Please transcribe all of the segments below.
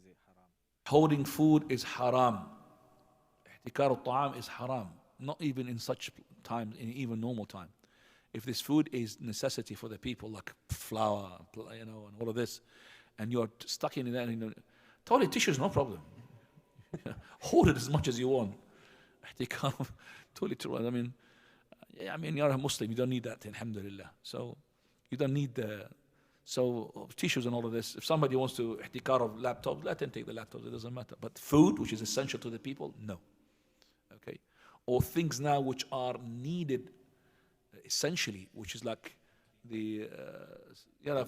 it haram? Hoarding food is haram. Ihtikar al-ta'am is haram. Not even in such times, in even normal time. If this food is necessity for the people, like flour, and all of this, and you're stuck in that, toilet tissue is no problem. Hoard it as much as you want. Ihtikar, toilet tissue, you're a Muslim, you don't need that, alhamdulillah. So, you don't need tissues and all of this. If somebody wants to ihtikar of laptops, let them take the laptops, it doesn't matter. But food, which is essential to the people, no. Okay? Or things now which are needed essentially, which is like the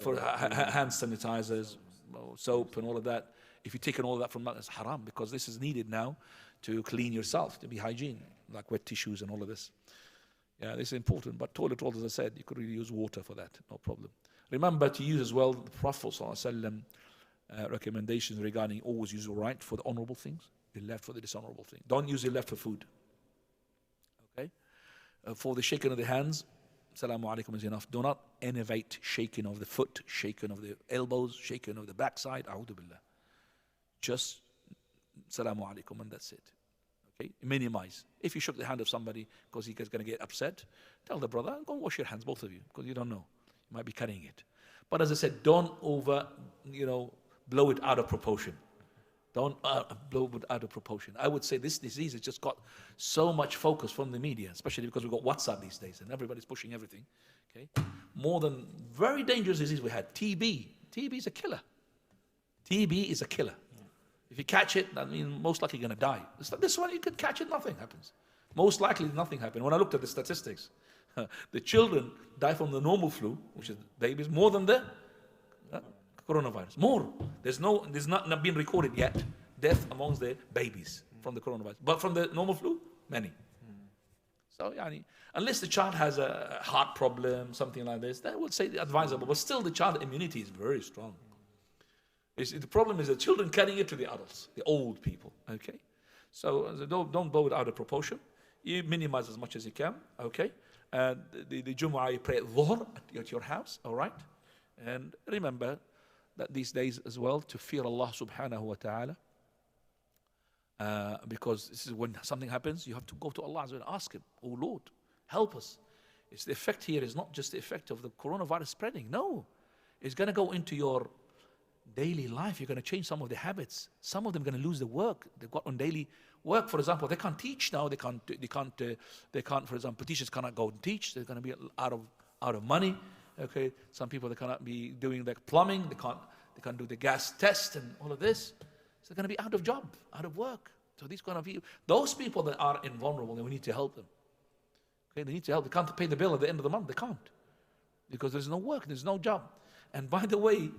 for hand sanitizers, soap and all of that. If you've taken all of that from that, it's haram, because this is needed now to clean yourself, to be hygiene, like wet tissues and all of this. Yeah, this is important. But toilet roll, as I said, you could really use water for that, no problem. Remember to use as well the Prophet ﷺ recommendations regarding always use your right for the honorable things, your left for the dishonorable thing. Don't use your left for food. Okay? For the shaking of the hands, Assalamu alaikum is enough. Do not innovate shaking of the foot, shaking of the elbows, shaking of the backside. A'udhu billah. Just Assalamu alaikum and that's it. Okay? Minimize. If you shook the hand of somebody because he's going to get upset, tell the brother, go and wash your hands, both of you, because you don't know. You might be carrying it. But as I said, don't blow it out of proportion. Don't blow it out of proportion. I would say this disease has just got so much focus from the media, especially because we've got WhatsApp these days and everybody's pushing everything. Okay, more than very dangerous disease we had, TB. TB is a killer. TB is a killer. Yeah. If you catch it, that means most likely you're going to die. This one, you could catch it, nothing happens. Most likely nothing happened. When I looked at the statistics, the children die from the normal flu, which is babies, more than the coronavirus. More. There's not been recorded yet death amongst the babies from the coronavirus. But from the normal flu, many. So, unless the child has a heart problem, something like this, then I would say advisable. But still, the child immunity is very strong. The problem is the children carrying it to the adults, the old people. Okay? So, don't blow it out of proportion. You minimize as much as you can. Okay? And the Jumu'ah, you pray at Dhuhr at your house. All right? And remember that these days as well, to fear Allah subhanahu wa ta'ala, because this is when something happens, you have to go to Allah and ask Him, oh Lord, help us. It's the effect here is not just the effect of the coronavirus spreading. No, it's going to go into your daily life. You're going to change some of the habits. Some of them are going to lose the work they've got on daily work. For example, they can't teach now. They can't. For example, teachers cannot go and teach. They're going to be out of money. Okay, some people, they cannot be doing the plumbing. They can't do the gas test and all of this. So they're going to be out of job, out of work. So those people that are invulnerable, we need to help them. Okay, they need to help. They can't pay the bill at the end of the month. They can't, because there's no work, there's no job. And by the way,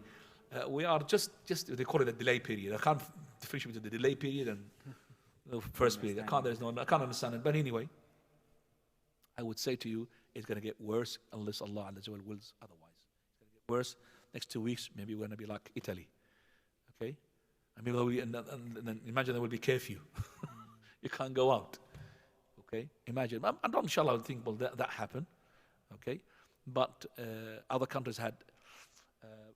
we are just they call it a delay period. I can't differentiate between the delay period and the first period. I can't understand it. But anyway, I would say to you, it's going to get worse unless Allah wills otherwise. It's going to get worse. Next 2 weeks, maybe we're going to be like Italy. Okay? I mean, and then imagine there will be curfew. You can't go out. Okay? Imagine. And inshallah, I think that happen. Okay? But other countries had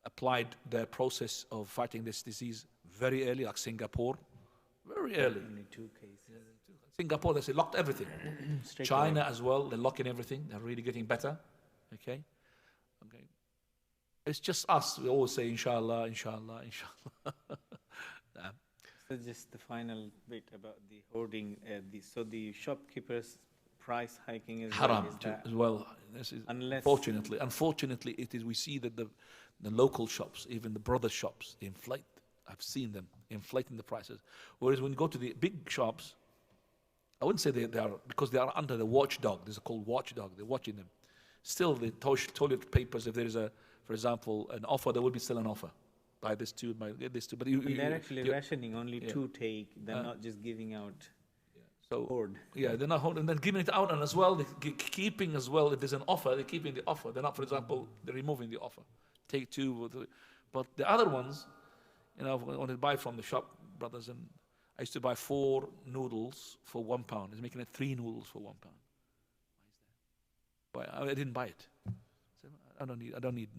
applied their process of fighting this disease very early, like Singapore. Very early. Only 2 cases. Singapore, they locked everything. China as well, they're locking everything. They're really getting better. Okay? It's just us. We always say, inshallah, inshallah, inshallah. So just the final bit about the hoarding. So the shopkeepers' price hiking is haram as well. This is unfortunately, it is. We see that the local shops, even the brother shops, they inflate. I've seen them inflating the prices. Whereas when you go to the big shops, I wouldn't say they are, because they are under the watchdog. There's a called watchdog. They're watching them. Still, the toilet papers, if there is for example, an offer, there will be still an offer. Buy this too, buy this too. But they're actually rationing only 2 take. They're not just giving out. Hoard. Yeah, they're not holding, and then giving it out, and as well, they're keeping as well. If there's an offer, they're keeping the offer. They're not, for example, they're removing the offer. Take 2. But the other ones, when I buy from the shop, brothers, and I used to buy 4 noodles for £1. It's making it 3 noodles for £1. Why is that? Why I didn't buy it. I don't need